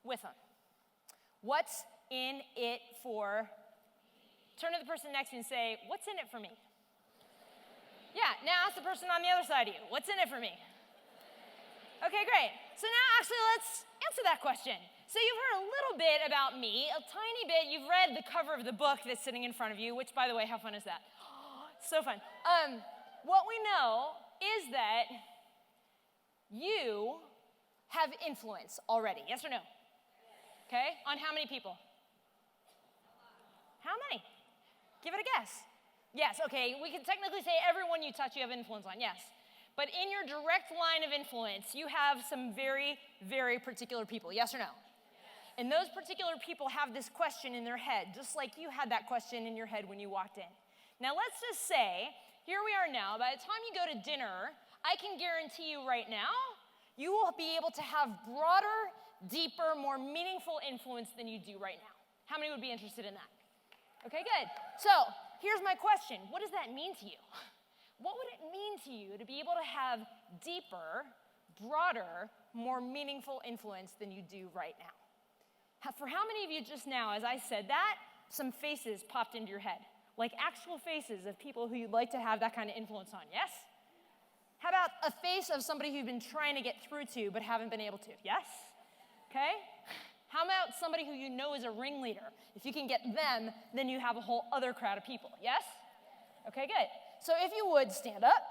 with them. What's in it for? Turn to the person next to you and say, what's in it for me? Yeah, now ask the person on the other side of you, what's in it for me? Okay, great. So now actually let's answer that question. So you've heard a little bit about me, a tiny bit. You've read the cover of the book that's sitting in front of you, which, by the way, how fun is that? So fun. What we know is that you have influence already. Yes or no? Okay, on how many people? How many? Give it a guess. Yes, okay, we can technically say everyone you touch you have influence on, yes. But in your direct line of influence, you have some very, very particular people, yes or no? Yes. And those particular people have this question in their head, just like you had that question in your head when you walked in. Now let's just say, here we are now, by the time you go to dinner, I can guarantee you right now, you will be able to have broader, deeper, more meaningful influence than you do right now. How many would be interested in that? Okay, good. So, here's my question. What does that mean to you? What would it mean to you to be able to have deeper, broader, more meaningful influence than you do right now? For how many of you just now, as I said that, some faces popped into your head? Like actual faces of people who you'd like to have that kind of influence on, yes? How about a face of somebody who you've been trying to get through to but haven't been able to, yes? Okay? How about somebody who you know is a ringleader? If you can get them, then you have a whole other crowd of people, yes? Okay, good. So if you would, stand up.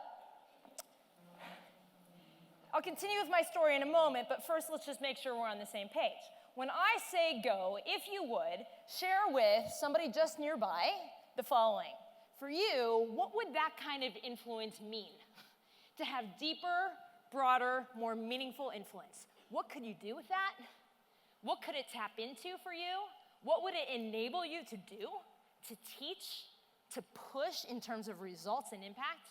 I'll continue with my story in a moment, but first let's just make sure we're on the same page. When I say go, if you would, share with somebody just nearby the following. For you, what would that kind of influence mean? To have deeper, broader, more meaningful influence. What could you do with that? What could it tap into for you? What would it enable you to do? To teach? To push in terms of results and impact?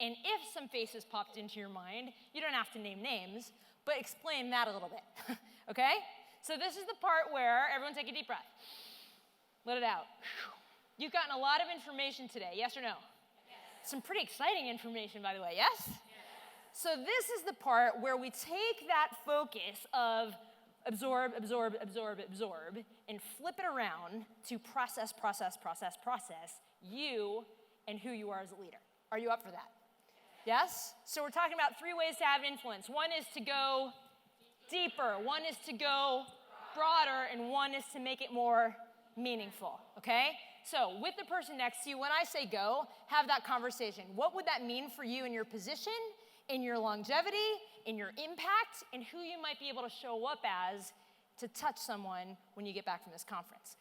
And if some faces popped into your mind, you don't have to name names, but explain that a little bit, okay? So this is the part where, everyone take a deep breath. Let it out. You've gotten a lot of information today, yes or no? Yes. Some pretty exciting information, by the way, yes? Yes. So this is the part where we take that focus of absorb, absorb, absorb, absorb, and flip it around to process, process, process, process you and who you are as a leader. Are you up for that? Yes? So we're talking about 3 ways to have influence. One is to go deeper, one is to go broader, and one is to make it more meaningful, okay? So with the person next to you, when I say go, have that conversation. What would that mean for you in your position, in your longevity, in your impact, and who you might be able to show up as to touch someone when you get back from this conference?